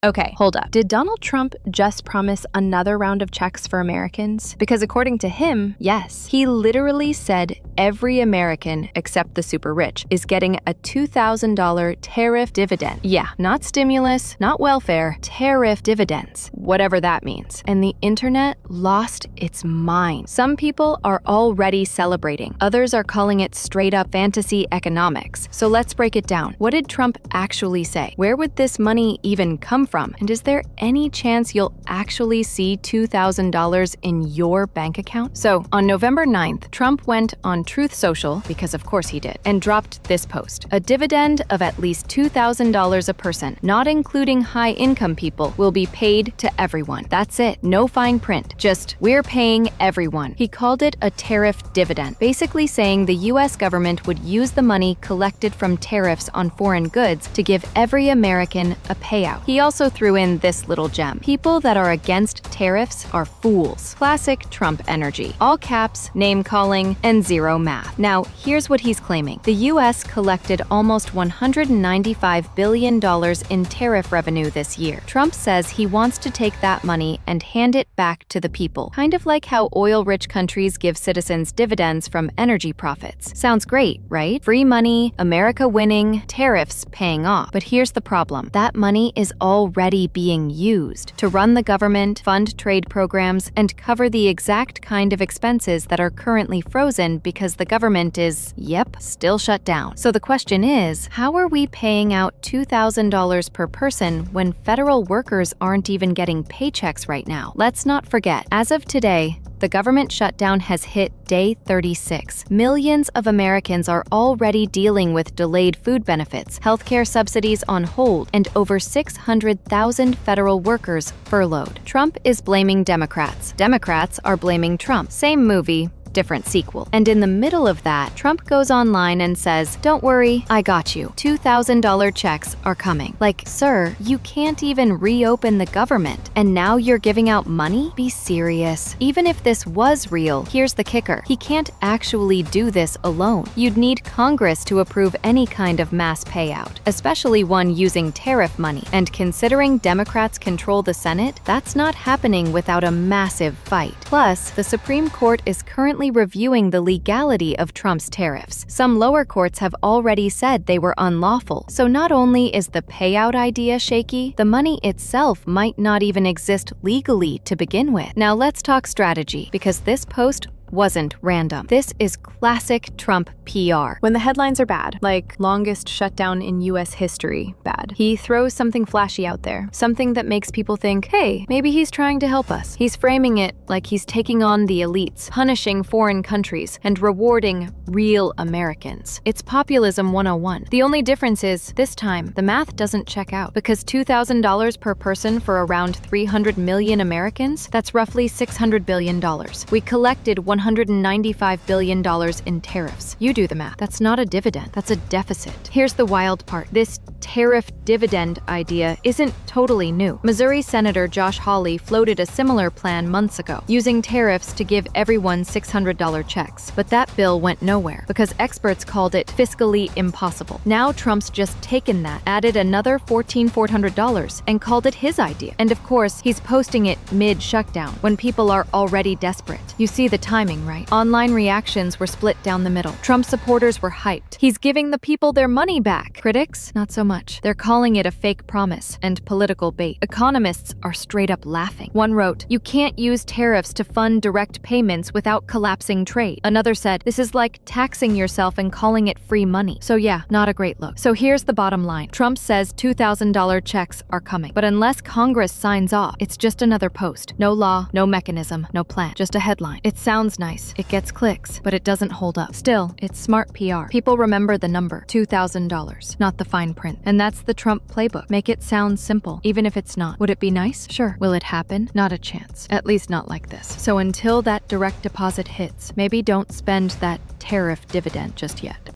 Okay, hold up. Did Donald Trump just promise another round of checks for Americans? Because according to him, yes. He literally said every American, except the super rich, is getting a $2,000 tariff dividend. Yeah, not stimulus, not welfare, tariff dividends, whatever that means. And the internet lost its mind. Some people are already celebrating. Others are calling it straight up fantasy economics. So let's break it down. What did Trump actually say? Where would this money even come from? And is there any chance you'll actually see $2,000 in your bank account? So on November 9th, Trump went on Truth Social, because of course he did, and dropped this post. A dividend of at least $2,000 a person, not including high-income people, will be paid to everyone. That's it. No fine print. Just, we're paying everyone. He called it a tariff dividend, basically saying the US government would use the money collected from tariffs on foreign goods to give every American a payout. He also threw in this little gem. People that are against tariffs are fools. Classic Trump energy. All caps, name-calling, and zero math. Now, here's what he's claiming. The US collected almost $195 billion in tariff revenue this year. Trump says he wants to take that money and hand it back to the people. Kind of like how oil-rich countries give citizens dividends from energy profits. Sounds great, right? Free money, America winning, tariffs paying off. But here's the problem. That money is already being used to run the government, fund trade programs, and cover the exact kind of expenses that are currently frozen because the government is, yep, still shut down. So the question is, how are we paying out $2,000 per person when federal workers aren't even getting paychecks right now? Let's not forget, as of today, the government shutdown has hit day 36. Millions of Americans are already dealing with delayed food benefits, healthcare subsidies on hold, and over 600,000 federal workers furloughed. Trump is blaming Democrats. Democrats are blaming Trump. Same movie, different sequel. And in the middle of that, Trump goes online and says, "Don't worry, I got you. $2,000 checks are coming." Like, sir, you can't even reopen the government, and now you're giving out money? Be serious. Even if this was real, here's the kicker. He can't actually do this alone. You'd need Congress to approve any kind of mass payout, especially one using tariff money. And considering Democrats control the Senate, that's not happening without a massive fight. Plus, the Supreme Court is currently reviewing the legality of Trump's tariffs. Some lower courts have already said they were unlawful. So not only is the payout idea shaky, the money itself might not even exist legally to begin with. Now let's talk strategy, because this post wasn't random. This is classic Trump PR. When the headlines are bad, like longest shutdown in US history bad, he throws something flashy out there, something that makes people think, hey, maybe he's trying to help us. He's framing it like he's taking on the elites, punishing foreign countries, and rewarding real Americans. It's populism 101. The only difference is, this time, the math doesn't check out, because $2,000 per person for around 300 million Americans, that's roughly $600 billion. We collected $195 billion in tariffs. You do the math. That's not a dividend. That's a deficit. Here's the wild part. This tariff dividend idea isn't totally new. Missouri Senator Josh Hawley floated a similar plan months ago, using tariffs to give everyone $600 checks. But that bill went nowhere because experts called it fiscally impossible. Now Trump's just taken that, added another $1,400, and called it his idea. And of course, he's posting it mid-shutdown, when people are already desperate. You see the timing, right? Online reactions were split down the middle. Trump supporters were hyped. He's giving the people their money back. Critics, not so much. They're calling it a fake promise and political bait. Economists are straight up laughing. One wrote, "You can't use tariffs to fund direct payments without collapsing trade." Another said, "This is like taxing yourself and calling it free money." So yeah, not a great look. So here's the bottom line. Trump says $2,000 checks are coming. But unless Congress signs off, it's just another post. No law, no mechanism, no plan. Just a headline. It sounds nice. It gets clicks, but it doesn't hold up. Still, it's smart PR. People remember the number, $2,000, not the fine print. And that's the Trump playbook. Make it sound simple, even if it's not. Would it be nice? Sure. Will it happen? Not a chance. At least not like this. So until that direct deposit hits, maybe don't spend that tariff dividend just yet.